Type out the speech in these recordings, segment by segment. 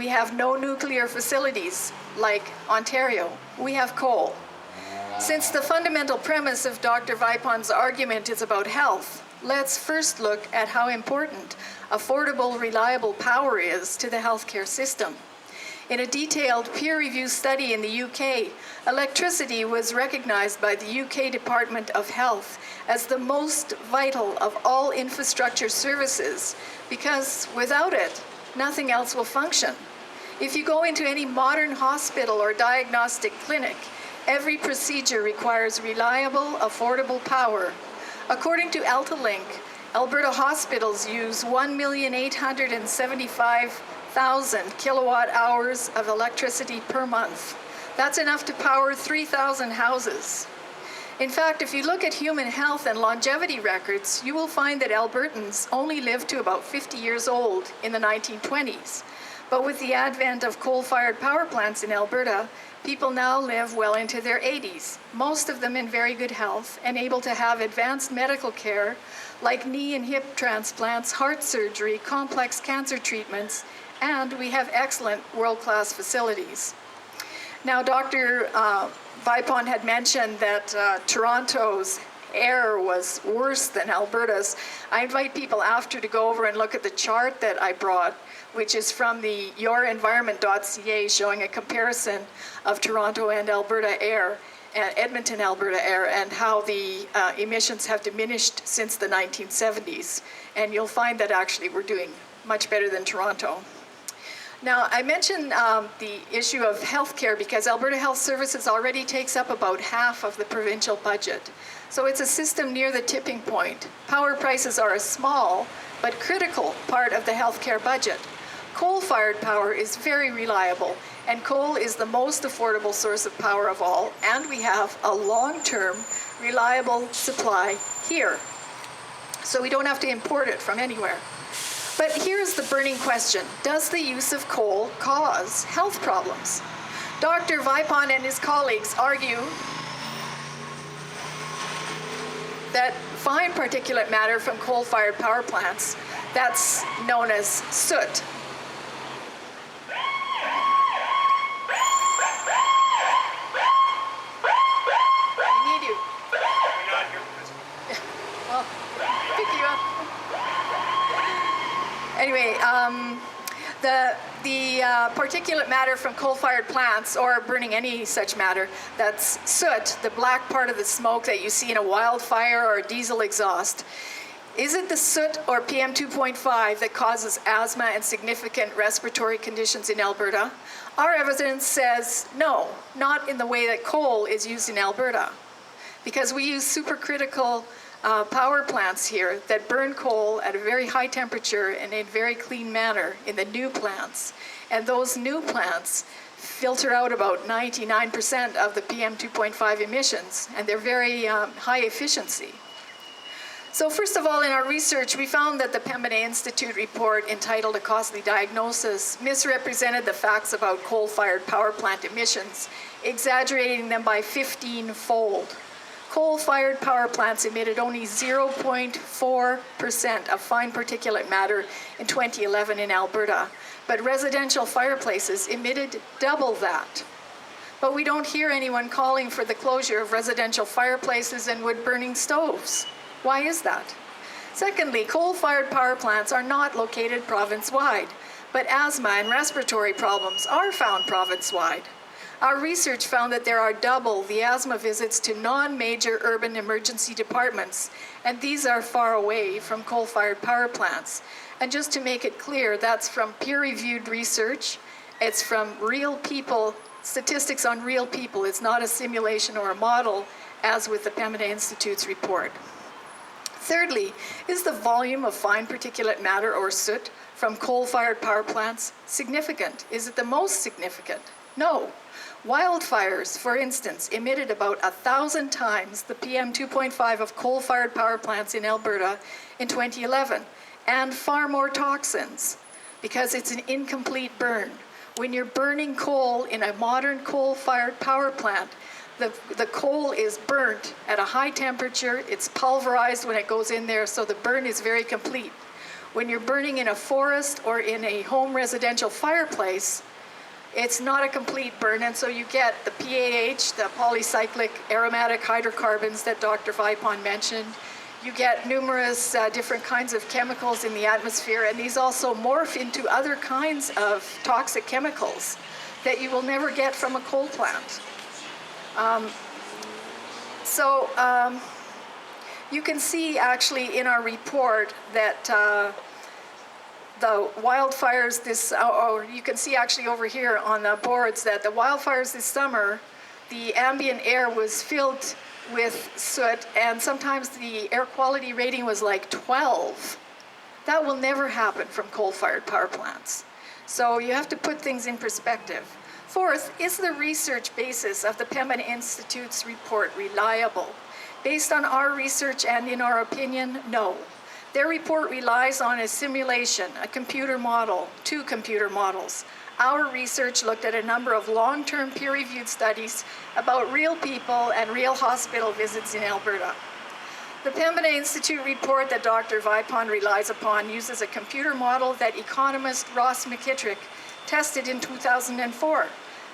We have no nuclear facilities like Ontario. We have coal. Since the fundamental premise of Dr. Vipond's argument is about health, let's first look at how important affordable, reliable power is to the healthcare system. In a detailed peer-reviewed study in the UK, electricity was recognized by the UK Department of Health as the most vital of all infrastructure services because without it, nothing else will function. If you go into any modern hospital or diagnostic clinic, every procedure requires reliable, affordable power. According to AltaLink, Alberta hospitals use 1,875,000 kilowatt hours of electricity per month. That's enough to power 3,000 houses. In fact, if you look at human health and longevity records, you will find that Albertans only lived to about 50 years old in the 1920s. But with the advent of coal-fired power plants in Alberta, people now live well into their 80s, most of them in very good health and able to have advanced medical care like knee and hip transplants, heart surgery, complex cancer treatments, and we have excellent world-class facilities. Now, Dr. Vipond had mentioned that Toronto's air was worse than Alberta's. I invite people after to go over and look at the chart that I brought, which is from the yourenvironment.ca, showing a comparison of Toronto and Alberta air, Edmonton, Alberta air, and how the emissions have diminished since the 1970s. And you'll find that actually we're doing much better than Toronto. Now, I mentioned the issue of healthcare because Alberta Health Services already takes up about half of the provincial budget. So it's a system near the tipping point. Power prices are a small but critical part of the healthcare budget. Coal-fired power is very reliable, and coal is the most affordable source of power of all, and we have a long-term, reliable supply here. So we don't have to import it from anywhere. But here's the burning question. Does the use of coal cause health problems? Dr. Vipond and his colleagues argue that fine particulate matter from coal-fired power plants, that's known as soot. I need you. We're not here for this. Well, pick you up. Anyway, the particulate matter from coal-fired plants, or burning any such matter, that's soot, the black part of the smoke that you see in a wildfire or a diesel exhaust. Is it the soot or PM 2.5 that causes asthma and significant respiratory conditions in Alberta? Our evidence says no, not in the way that coal is used in Alberta, because we use supercritical power plants here that burn coal at a very high temperature and in a very clean manner in the new plants. And those new plants filter out about 99% of the PM 2.5 emissions, and they're very high efficiency. So first of all, in our research, we found that the Pembina Institute report entitled A Costly Diagnosis misrepresented the facts about coal-fired power plant emissions, exaggerating them by 15-fold. Coal-fired power plants emitted only 0.4% of fine particulate matter in 2011 in Alberta, but residential fireplaces emitted double that. But we don't hear anyone calling for the closure of residential fireplaces and wood-burning stoves. Why is that? Secondly, coal-fired power plants are not located province-wide, but asthma and respiratory problems are found province-wide. Our research found that there are double the asthma visits to non-major urban emergency departments, and these are far away from coal-fired power plants. And just to make it clear, that's from peer-reviewed research. It's from real people, statistics on real people. It's not a simulation or a model, as with the Pembina Institute's report. Thirdly, is the volume of fine particulate matter or soot from coal-fired power plants significant? Is it the most significant? No. Wildfires, for instance, emitted about 1,000 times the PM 2.5 of coal-fired power plants in Alberta in 2011, and far more toxins, because it's an incomplete burn. When you're burning coal in a modern coal-fired power plant, the coal is burnt at a high temperature, it's pulverized when it goes in there, so the burn is very complete. When you're burning in a forest or in a home residential fireplace, it's not a complete burn, and so you get the PAH, the polycyclic aromatic hydrocarbons that Dr. Vipond mentioned. You get numerous different kinds of chemicals in the atmosphere, and these also morph into other kinds of toxic chemicals that you will never get from a coal plant. You can see actually in our report that the wildfires or you can see actually over here on the boards that the wildfires this summer, the ambient air was filled with soot, and sometimes the air quality rating was like 12. That will never happen from coal-fired power plants. So you have to put things in perspective. Fourth, is the research basis of the Pembina Institute's report reliable? Based on our research and in our opinion, no. Their report relies on a simulation, a computer model, 2 computer models. Our research looked at a number of long-term peer-reviewed studies about real people and real hospital visits in Alberta. The Pembina Institute report that Dr. Vipond relies upon uses a computer model that economist Ross McKittrick tested in 2004.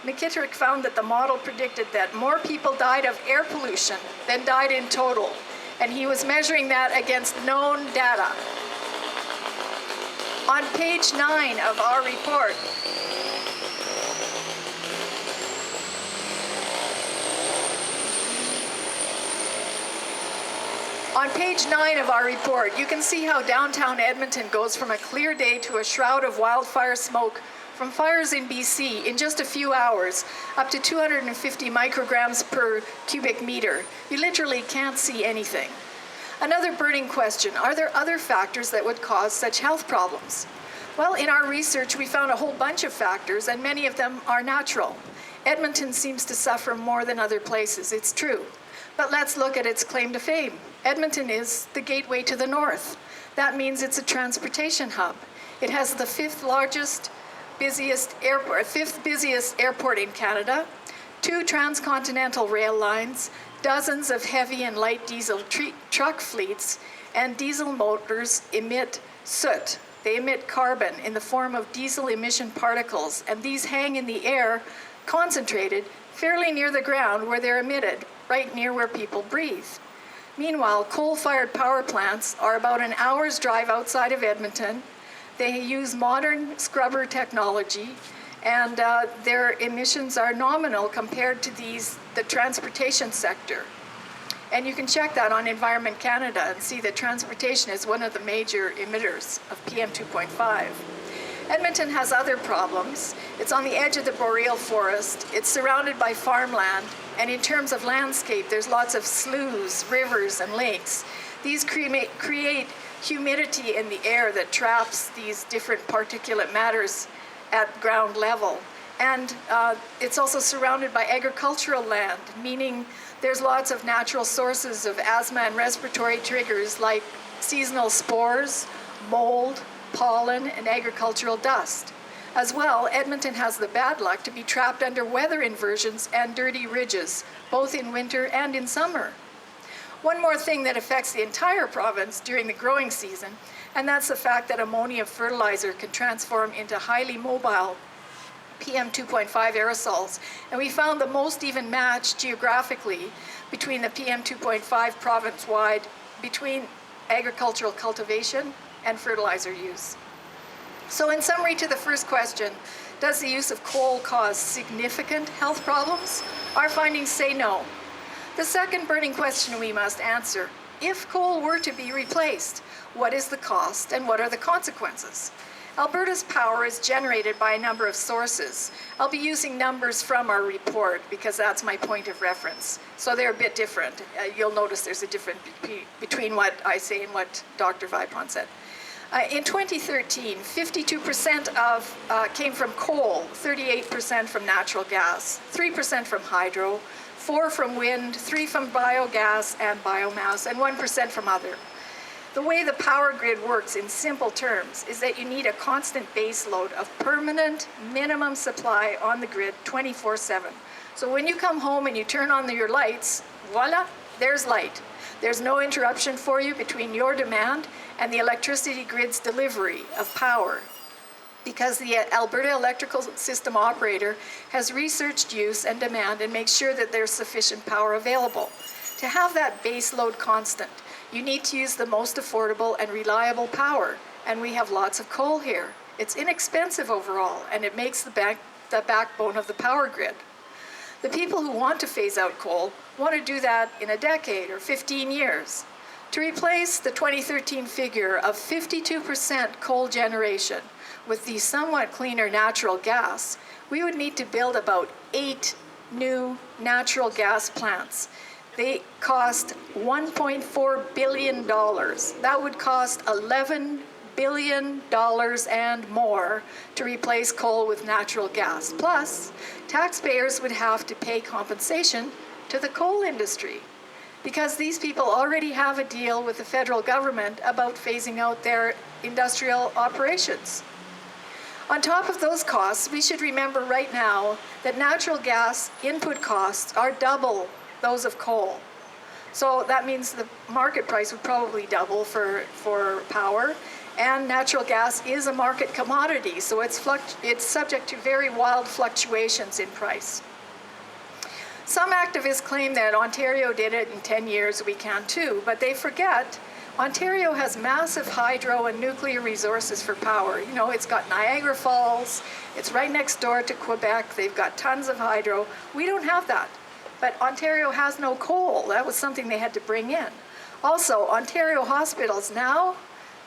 McKittrick found that the model predicted that more people died of air pollution than died in total, and he was measuring that against known data. On page 9 of our report, you can see how downtown Edmonton goes from a clear day to a shroud of wildfire smoke from fires in BC in just a few hours, up to 250 micrograms per cubic meter. You literally can't see anything. Another burning question, are there other factors that would cause such health problems? Well, in our research, we found a whole bunch of factors, and many of them are natural. Edmonton seems to suffer more than other places, it's true. But let's look at its claim to fame. Edmonton is the gateway to the north. That means it's a transportation hub. It has the fifth busiest airport in Canada, 2 transcontinental rail lines, dozens of heavy and light diesel truck fleets, and diesel motors emit soot. They emit carbon in the form of diesel emission particles, and these hang in the air, concentrated, fairly near the ground where they're emitted, right near where people breathe. Meanwhile, coal-fired power plants are about an hour's drive outside of Edmonton. They use modern scrubber technology, and their emissions are nominal compared to the transportation sector. And you can check that on Environment Canada and see that transportation is one of the major emitters of PM 2.5. Edmonton has other problems. It's on the edge of the boreal forest. It's surrounded by farmland. And in terms of landscape, there's lots of sloughs, rivers, and lakes. These create humidity in the air that traps these different particulate matters at ground level. And it's also surrounded by agricultural land, meaning there's lots of natural sources of asthma and respiratory triggers like seasonal spores, mold, pollen, and agricultural dust. As well, Edmonton has the bad luck to be trapped under weather inversions and dirty ridges, both in winter and in summer. One more thing that affects the entire province during the growing season, and that's the fact that ammonia fertilizer can transform into highly mobile PM 2.5 aerosols. And we found the most even match geographically between the PM 2.5 province-wide between agricultural cultivation and fertilizer use. So in summary to the first question, does the use of coal cause significant health problems? Our findings say no. The second burning question we must answer, if coal were to be replaced, what is the cost and what are the consequences? Alberta's power is generated by a number of sources. I'll be using numbers from our report because that's my point of reference. So they're a bit different. You'll notice there's a difference between what I say and what Dr. Vipond said. In 2013, 52% came from coal, 38% from natural gas, 3% from hydro, 4% from wind, 3% from biogas and biomass, and 1% from other. The way the power grid works in simple terms is that you need a constant base load of permanent minimum supply on the grid 24/7. So when you come home and you turn on your lights, voila, there's light. There's no interruption for you between your demand and the electricity grid's delivery of power, because the Alberta Electrical System Operator has researched use and demand and makes sure that there's sufficient power available. To have that base load constant, you need to use the most affordable and reliable power, and we have lots of coal here. It's inexpensive overall, and it makes the backbone of the power grid. The people who want to phase out coal want to do that in a decade or 15 years. To replace the 2013 figure of 52% coal generation with the somewhat cleaner natural gas, we would need to build about 8 new natural gas plants. They cost $1.4 billion. That would cost $11 billion and more to replace coal with natural gas. Plus, taxpayers would have to pay compensation to the coal industry, because these people already have a deal with the federal government about phasing out their industrial operations. On top of those costs, we should remember right now that natural gas input costs are double those of coal. So that means the market price would probably double for power, and natural gas is a market commodity, so it's subject to very wild fluctuations in price. Some activists claim that Ontario did it in 10 years, we can too, but they forget Ontario has massive hydro and nuclear resources for power. You know, it's got Niagara Falls, it's right next door to Quebec, they've got tons of hydro. We don't have that, but Ontario has no coal. That was something they had to bring in. Also, Ontario hospitals now,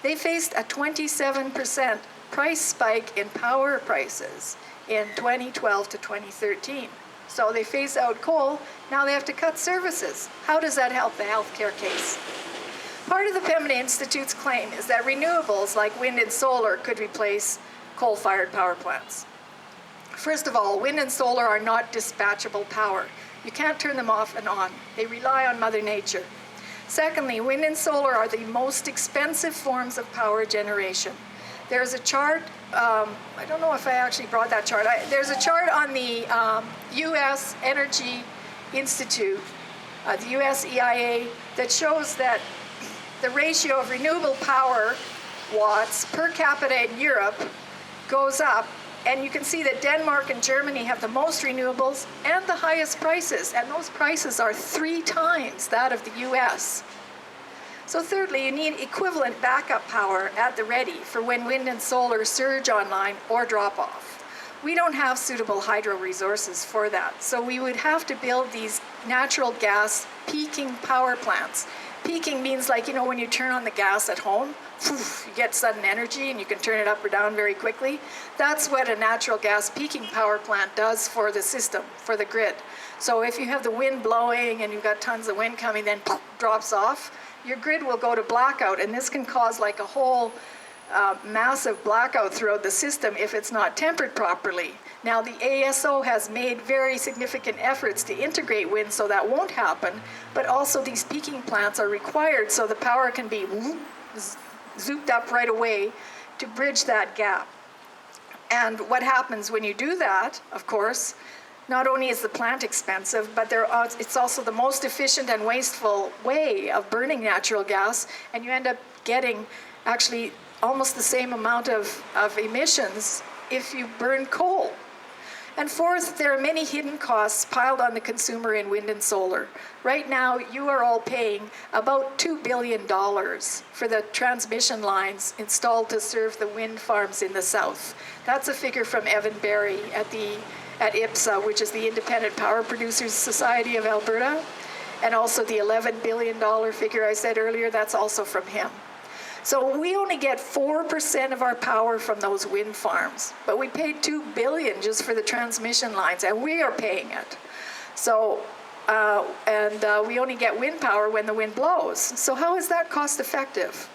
they faced a 27% price spike in power prices in 2012 to 2013. So they phase out coal, now they have to cut services. How does that help the healthcare case? Part of the Pembina Institute's claim is that renewables like wind and solar could replace coal-fired power plants. First of all, wind and solar are not dispatchable power. You can't turn them off and on. They rely on Mother Nature. Secondly, wind and solar are the most expensive forms of power generation. There's a chart, I don't know if I actually brought that chart. There's a chart on the U.S. Energy Institute, the U.S. EIA, that shows that the ratio of renewable power watts per capita in Europe goes up, and you can see that Denmark and Germany have the most renewables and the highest prices, and those prices are 3 times that of the US. So thirdly, you need equivalent backup power at the ready for when wind and solar surge online or drop off. We don't have suitable hydro resources for that, so we would have to build these natural gas peaking power plants. Peaking means, like, you know, when you turn on the gas at home, you get sudden energy and you can turn it up or down very quickly. That's what a natural gas peaking power plant does for the system, for the grid. So if you have the wind blowing and you've got tons of wind coming, then drops off, your grid will go to blackout, and this can cause like a whole massive blackout throughout the system if it's not tempered properly. Now, the ASO has made very significant efforts to integrate wind so that won't happen, but also these peaking plants are required so the power can be zooped up right away to bridge that gap. And what happens when you do that, of course, not only is the plant expensive, but it's also the most efficient and wasteful way of burning natural gas, and you end up getting actually almost the same amount of emissions if you burn coal. And fourth, there are many hidden costs piled on the consumer in wind and solar. Right now, you are all paying about $2 billion for the transmission lines installed to serve the wind farms in the south. That's a figure from Evan Barry at IPSA, which is the Independent Power Producers Society of Alberta, and also the $11 billion figure I said earlier, that's also from him. So we only get 4% of our power from those wind farms, but we paid $2 billion just for the transmission lines, and we are paying it. So, we only get wind power when the wind blows. So how is that cost effective?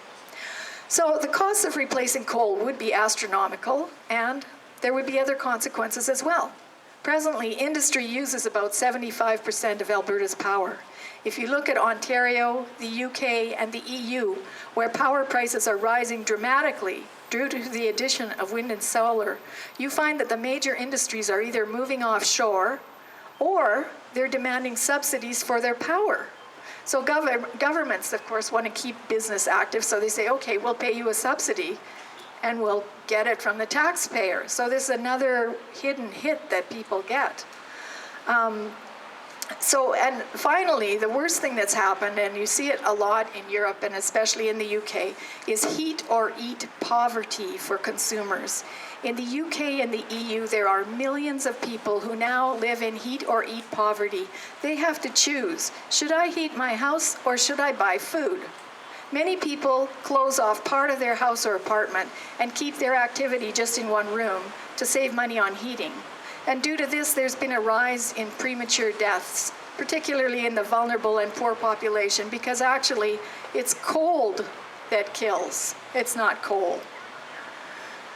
So the cost of replacing coal would be astronomical, and there would be other consequences as well. Presently, industry uses about 75% of Alberta's power. If you look at Ontario, the UK, and the EU, where power prices are rising dramatically due to the addition of wind and solar, you find that the major industries are either moving offshore or they're demanding subsidies for their power. So governments, of course, want to keep business active, so they say, okay, we'll pay you a subsidy and we'll get it from the taxpayer. So this is another hidden hit that people get. And finally, the worst thing that's happened, and you see it a lot in Europe and especially in the UK, is heat or eat poverty for consumers. In the UK and the EU, there are millions of people who now live in heat or eat poverty. They have to choose, should I heat my house or should I buy food? Many people close off part of their house or apartment and keep their activity just in one room to save money on heating. And due to this, there's been a rise in premature deaths, particularly in the vulnerable and poor population, because actually it's cold that kills. It's not coal.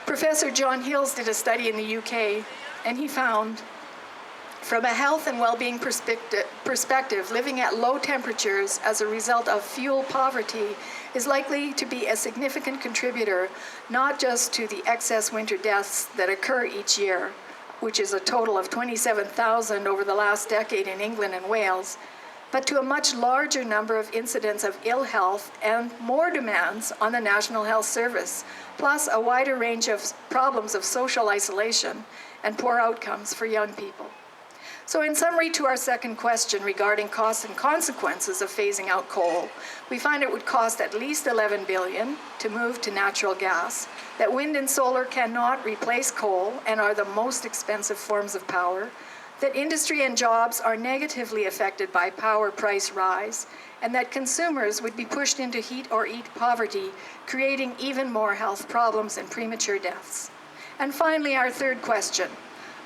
Professor John Hills did a study in the UK, and he found, from a health and well-being perspective, living at low temperatures as a result of fuel poverty is likely to be a significant contributor, not just to the excess winter deaths that occur each year, which is a total of 27,000 over the last decade in England and Wales, but to a much larger number of incidents of ill health and more demands on the National Health Service, plus a wider range of problems of social isolation and poor outcomes for young people. So in summary to our second question regarding costs and consequences of phasing out coal, we find it would cost at least $11 billion to move to natural gas, that wind and solar cannot replace coal and are the most expensive forms of power, that industry and jobs are negatively affected by power price rise, and that consumers would be pushed into heat or eat poverty, creating even more health problems and premature deaths. And finally, our third question.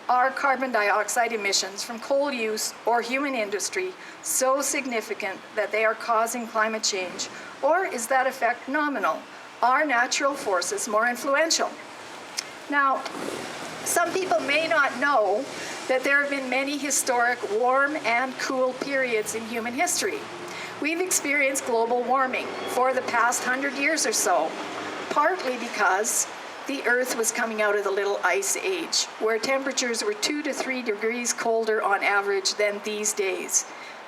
Are carbon dioxide emissions from coal use or human industry so significant that they are causing climate change, or is that effect nominal? Are natural forces more influential? Now, some people may not know that there have been many historic warm and cool periods in human history. We've experienced global warming for the past 100 years or so, partly because the Earth was coming out of the Little Ice Age, where temperatures were 2 to 3 degrees colder on average than these days.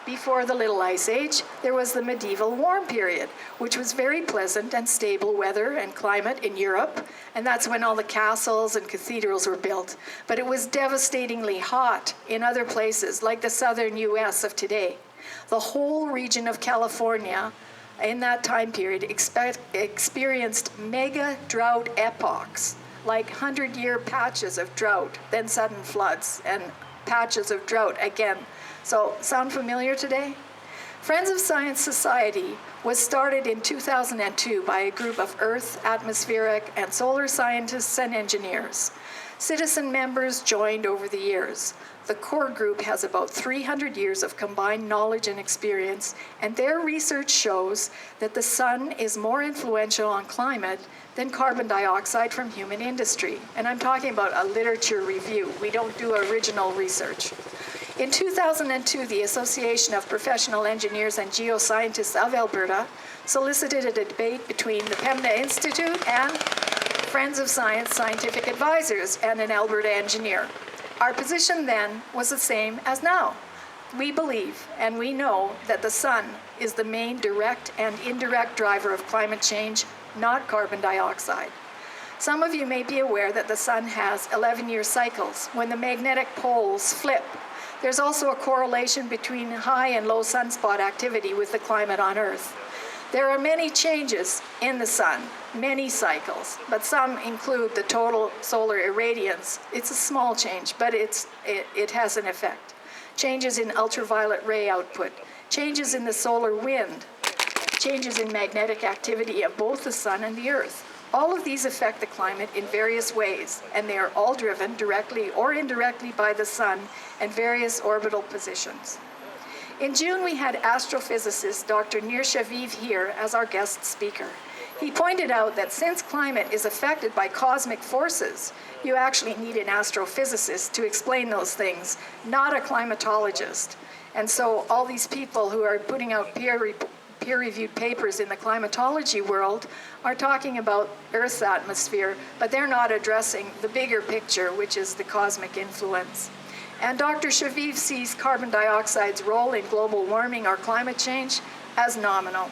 Before the Little Ice Age, there was the medieval warm period, which was very pleasant and stable weather and climate in Europe, and that's when all the castles and cathedrals were built. But it was devastatingly hot in other places, like the southern US of today. The whole region of California in that time period experienced mega drought epochs, like 100-year patches of drought, then sudden floods, and patches of drought again. So, sound familiar today? Friends of Science Society was started in 2002 by a group of Earth, atmospheric, and solar scientists and engineers. Citizen members joined over the years. The core group has about 300 years of combined knowledge and experience, and their research shows that the sun is more influential on climate than carbon dioxide from human industry. And I'm talking about a literature review. We don't do original research. In 2002, the Association of Professional Engineers and Geoscientists of Alberta solicited a debate between the Pembina Institute and Friends of Science scientific advisors and an Alberta engineer. Our position then was the same as now. We believe and we know that the sun is the main direct and indirect driver of climate change, not carbon dioxide. Some of you may be aware that the sun has 11-year cycles when the magnetic poles flip. There's also a correlation between high and low sunspot activity with the climate on Earth. There are many changes in the sun, many cycles, but some include the total solar irradiance. It's a small change, but it has an effect. Changes in ultraviolet ray output, changes in the solar wind, changes in magnetic activity of both the sun and the Earth. All of these affect the climate in various ways, and they are all driven directly or indirectly by the sun and various orbital positions. In June, we had astrophysicist Dr. Nir Shaviv here as our guest speaker. He pointed out that since climate is affected by cosmic forces, you actually need an astrophysicist to explain those things, not a climatologist. And so all these people who are putting out peer-reviewed papers in the climatology world are talking about Earth's atmosphere, but they're not addressing the bigger picture, which is the cosmic influence. And Dr. Shaviv sees carbon dioxide's role in global warming or climate change as nominal.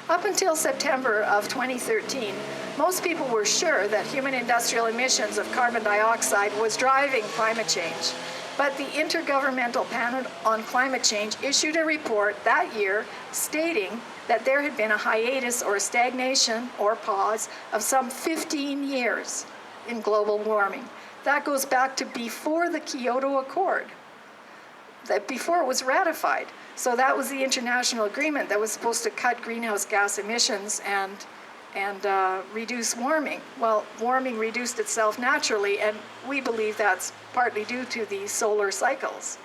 Up until September of 2013, most people were sure that human industrial emissions of carbon dioxide was driving climate change. But the Intergovernmental Panel on Climate Change issued a report that year stating that there had been a hiatus or a stagnation or pause of some 15 years in global warming. That goes back to before the Kyoto Accord, that before it was ratified. So that was the international agreement that was supposed to cut greenhouse gas emissions and reduce warming. Well, warming reduced itself naturally, and we believe that's partly due to the solar cycles.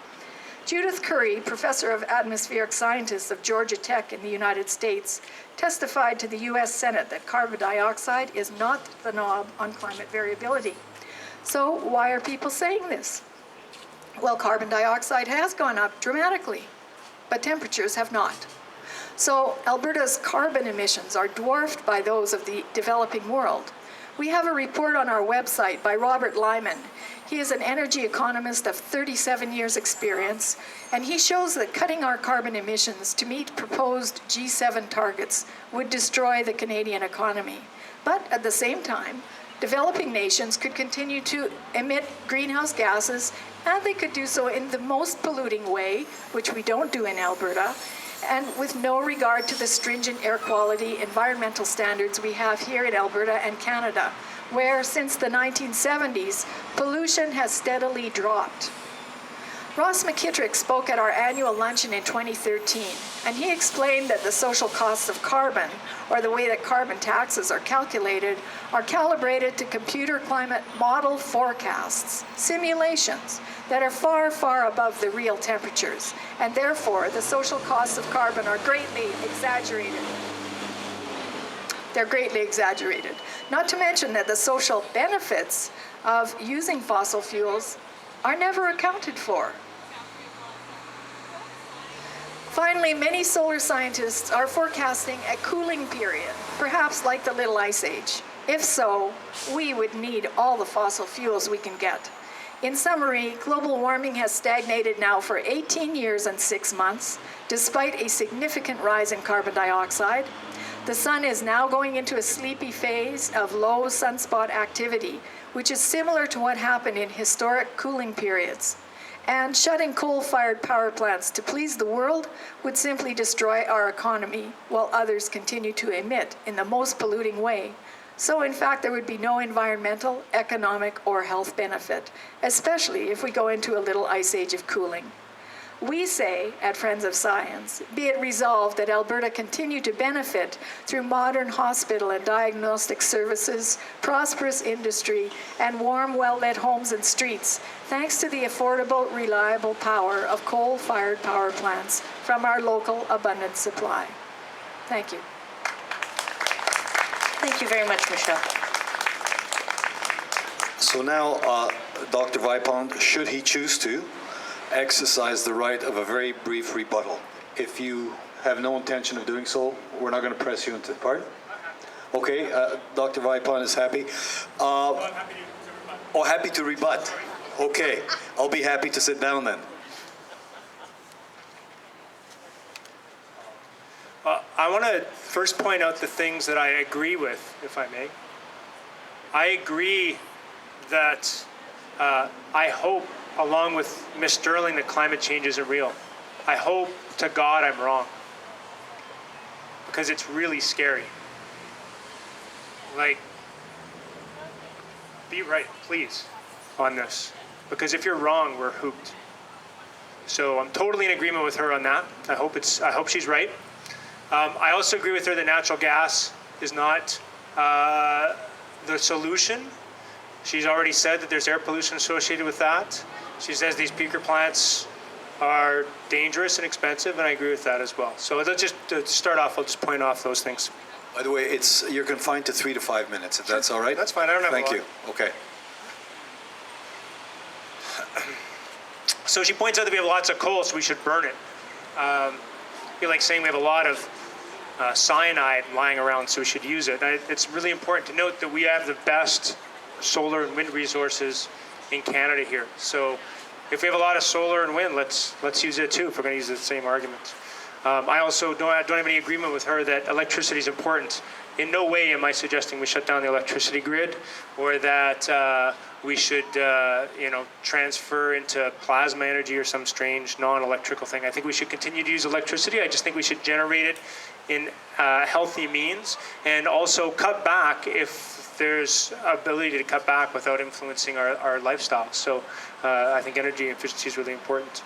Judith Curry, professor of atmospheric scientists of Georgia Tech in the United States, testified to the U.S. Senate that carbon dioxide is not the knob on climate variability. So why are people saying this? Well, carbon dioxide has gone up dramatically, but temperatures have not. So Alberta's carbon emissions are dwarfed by those of the developing world. We have a report on our website by Robert Lyman. He is an energy economist of 37 years experience, and he shows that cutting our carbon emissions to meet proposed G7 targets would destroy the Canadian economy. But at the same time, developing nations could continue to emit greenhouse gases, and they could do so in the most polluting way, which we don't do in Alberta, and with no regard to the stringent air quality environmental standards we have here in Alberta and Canada, where since the 1970s, pollution has steadily dropped. Ross McKittrick spoke at our annual luncheon in 2013, and he explained that the social costs of carbon, or the way that carbon taxes are calculated, are calibrated to computer climate model forecasts, simulations, that are far, far above the real temperatures, and therefore the social costs of carbon are greatly exaggerated. They're greatly exaggerated. Not to mention that the social benefits of using fossil fuels are never accounted for. Finally, many solar scientists are forecasting a cooling period, perhaps like the Little Ice Age. If so, we would need all the fossil fuels we can get. In summary, global warming has stagnated now for 18 years and 6 months, despite a significant rise in carbon dioxide. The sun is now going into a sleepy phase of low sunspot activity, which is similar to what happened in historic cooling periods. And shutting coal-fired power plants to please the world would simply destroy our economy, while others continue to emit in the most polluting way. So in fact, there would be no environmental, economic, or health benefit, especially if we go into a little ice age of cooling. We say at Friends of Science, be it resolved that Alberta continue to benefit through modern hospital and diagnostic services, prosperous industry, and warm, well-lit homes and streets, thanks to the affordable, reliable power of coal-fired power plants from our local abundant supply. Thank you. Thank you very much, Michelle. So now, Dr. Vipond, should he choose to, exercise the right of a very brief rebuttal. If you have no intention of doing so, we're not going to press you into the part. Okay, Dr. Vipond is happy. I'm happy to rebut. Oh, happy to rebut. Okay, I'll be happy to sit down then. I want to first point out the things that I agree with, if I may. I agree that I hope, along with Ms. Stirling, that climate change isn't real. I hope to God I'm wrong, because it's really scary. Like, be right, please, on this, because if you're wrong, we're hooped. So I'm totally in agreement with her on that. I hope she's right. I also agree with her that natural gas is not the solution. She's already said that there's air pollution associated with that. She says these peaker plants are dangerous and expensive, and I agree with that as well. So let's just to start off, I'll just point off those things. By the way, you're confined to 3 to 5 minutes, if that's all right? That's fine, I don't have a lot. Thank you. Okay. So she points out that we have lots of coal, so we should burn it. I feel like saying we have a lot of cyanide lying around, so we should use it. It's really important to note that we have the best solar and wind resources in Canada here. So if we have a lot of solar and wind, let's use it too if we're going to use the same arguments. I also don't have any agreement with her that electricity is important. In no way am I suggesting we shut down the electricity grid or that we should, transfer into plasma energy or some strange non-electrical thing. I think we should continue to use electricity. I just think we should generate it in healthy means and also cut back if there's ability to cut back without influencing our lifestyle. So I think energy efficiency is really important.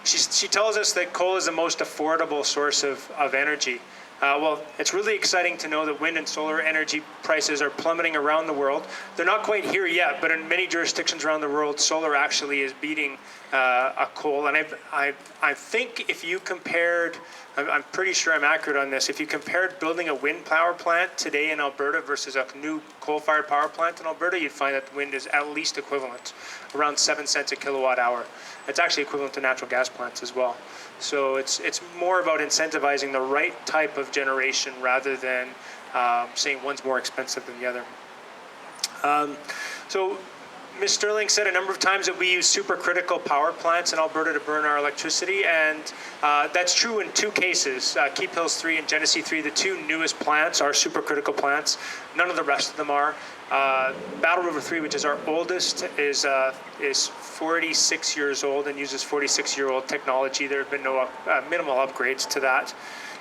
She tells us that coal is the most affordable source of energy. Well, it's really exciting to know that wind and solar energy prices are plummeting around the world. They're not quite here yet, but in many jurisdictions around the world, solar actually is beating a coal. And I think if you compared, I'm pretty sure I'm accurate on this, if you compared building a wind power plant today in Alberta versus a new coal-fired power plant in Alberta, you'd find that the wind is at least equivalent, around 7 cents a kilowatt hour. It's actually equivalent to natural gas plants as well. So it's more about incentivizing the right type of generation rather than saying one's more expensive than the other. So Ms. Stirling said a number of times that we use supercritical power plants in Alberta to burn our electricity, and that's true in two cases. Keep Hills 3 and Genesee 3, the two newest plants, are supercritical plants. None of the rest of them are. Battle River 3, which is our oldest, is 46 years old and uses 46-year-old technology. There have been no minimal upgrades to that.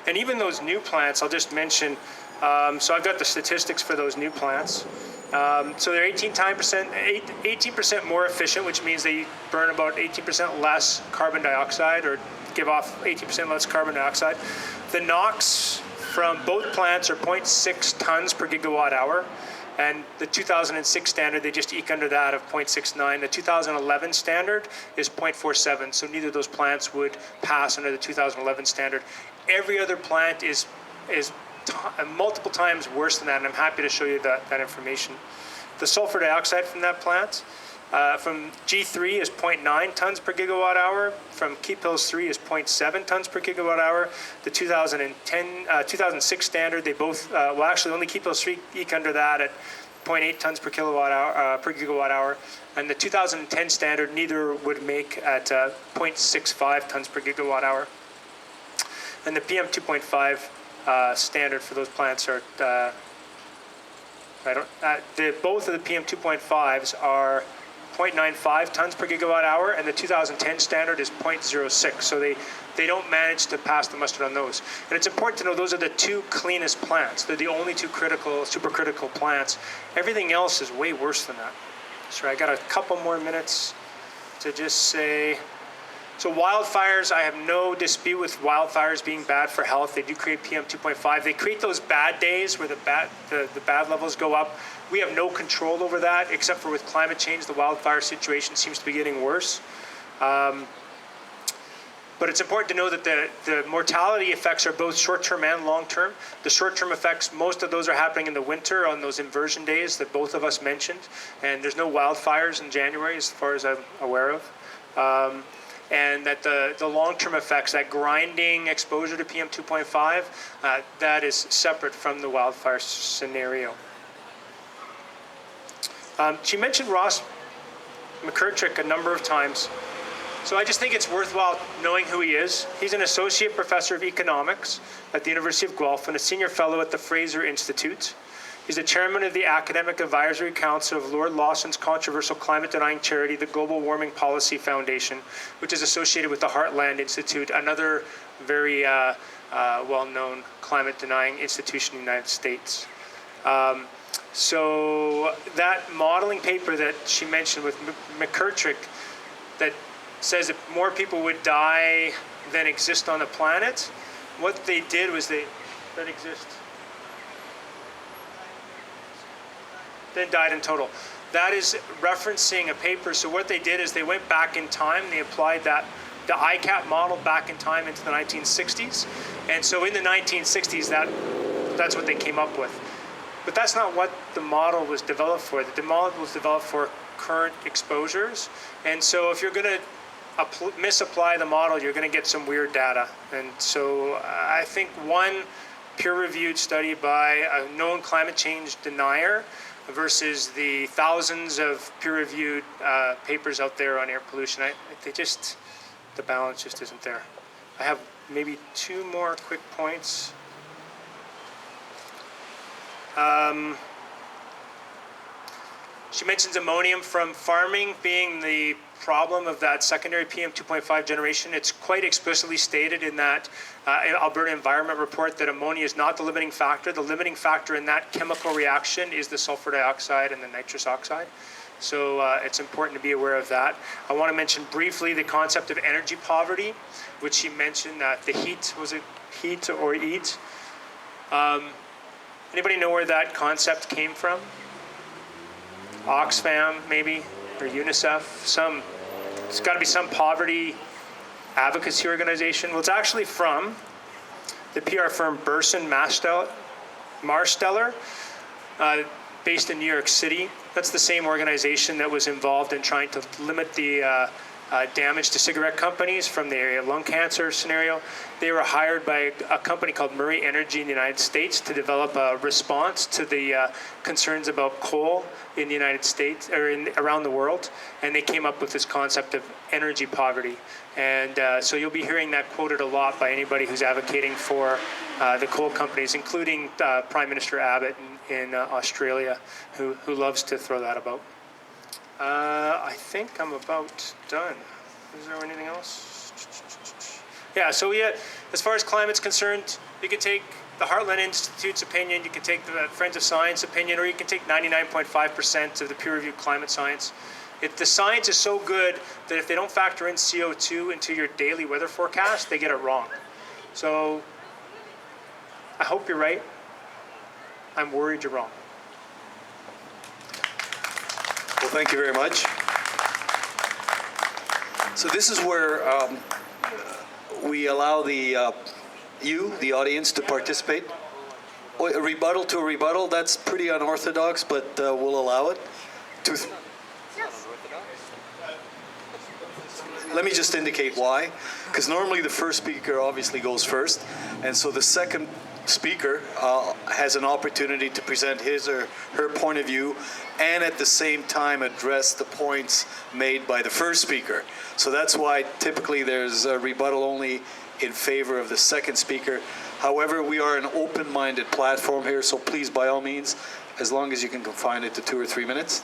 And even those new plants, I'll just mention, so I've got the statistics for those new plants. So they're 18% more efficient, which means they burn about 18% less carbon dioxide or give off 18% less carbon dioxide. The NOx from both plants are 0.6 tons per gigawatt hour. And the 2006 standard, they just eke under that of 0.69. The 2011 standard is 0.47, so neither of those plants would pass under the 2011 standard. Every other plant is multiple times worse than that, and I'm happy to show you that information. The sulfur dioxide from that plant, from G3 is 0.9 tons per gigawatt hour. From Keep Hills 3 is 0.7 tons per gigawatt hour. The 2006 standard, they both, actually only Keep Hills 3 eke under that at 0.8 tons per gigawatt hour. And the 2010 standard, neither would make at 0.65 tons per gigawatt hour. And the PM 2.5 standard for those plants are, both of the PM 2.5s are 0.95 tons per gigawatt hour, and the 2010 standard is 0.06. So they don't manage to pass the muster on those. And it's important to know those are the two cleanest plants. They're the only two supercritical plants. Everything else is way worse than that. So I got a couple more minutes to just say, so wildfires, I have no dispute with wildfires being bad for health. They do create PM 2.5. They create those bad days where the bad levels go up. We have no control over that, except for with climate change, the wildfire situation seems to be getting worse. But it's important to know that the mortality effects are both short-term and long-term. The short-term effects, most of those are happening in the winter on those inversion days that both of us mentioned. And there's no wildfires in January, as far as I'm aware of. And that the long-term effects, that grinding exposure to PM 2.5, that is separate from the wildfire scenario. She mentioned Ross McKertrick a number of times. So I just think it's worthwhile knowing who he is. He's an associate professor of economics at the University of Guelph and a senior fellow at the Fraser Institute. He's the chairman of the Academic Advisory Council of Lord Lawson's controversial climate-denying charity, the Global Warming Policy Foundation, which is associated with the Heartland Institute, another very well-known climate-denying institution in the United States. So that modeling paper that she mentioned with McKertrick that says that more people would die than exist on the planet, what they did was then died in total. That is referencing a paper. So what they did is they went back in time. They applied the ICAP model back in time into the 1960s. And so in the 1960s, that's what they came up with. But that's not what the model was developed for. The model was developed for current exposures. And so if you're going to misapply the model, you're going to get some weird data. And so I think one peer-reviewed study by a known climate change denier versus the thousands of peer-reviewed papers out there on air pollution, the balance just isn't there. I have maybe 2 more quick points. She mentions ammonium from farming being the problem of that secondary PM 2.5 generation. It's quite explicitly stated in that Alberta Environment Report that ammonia is not the limiting factor. The limiting factor in that chemical reaction is the sulfur dioxide and the nitrous oxide. So it's important to be aware of that. I want to mention briefly the concept of energy poverty, which she mentioned that the heat, was it heat or eat? Anybody know where that concept came from? Oxfam, maybe, or UNICEF? It's got to be some poverty advocacy organization. Well, it's actually from the PR firm Burson Marsteller, based in New York City. That's the same organization that was involved in trying to limit the damage to cigarette companies from the lung cancer scenario. They were hired by a company called Murray Energy in the United States to develop a response to the concerns about coal in the United States or around the world, and they came up with this concept of energy poverty. And so you'll be hearing that quoted a lot by anybody who's advocating for the coal companies, including Prime Minister Abbott in Australia, who loves to throw that about. I think I'm about done. Is there anything else? Yeah, so as far as climate's concerned, you can take the Heartland Institute's opinion, you can take the Friends of Science opinion, or you can take 99.5% of the peer-reviewed climate science. The science is so good that if they don't factor in CO2 into your daily weather forecast, they get it wrong. So I hope you're right. I'm worried you're wrong. Well, thank you very much. So this is where we allow the audience, to participate. A rebuttal to a rebuttal, that's pretty unorthodox, but we'll allow it. Let me just indicate why. Because normally the first speaker obviously goes first, and so the second speaker has an opportunity to present his or her point of view and at the same time address the points made by the first speaker. So that's why typically there's a rebuttal only in favor of the second speaker. However, we are an open-minded platform here, so please, by all means, as long as you can confine it to 2 or 3 minutes.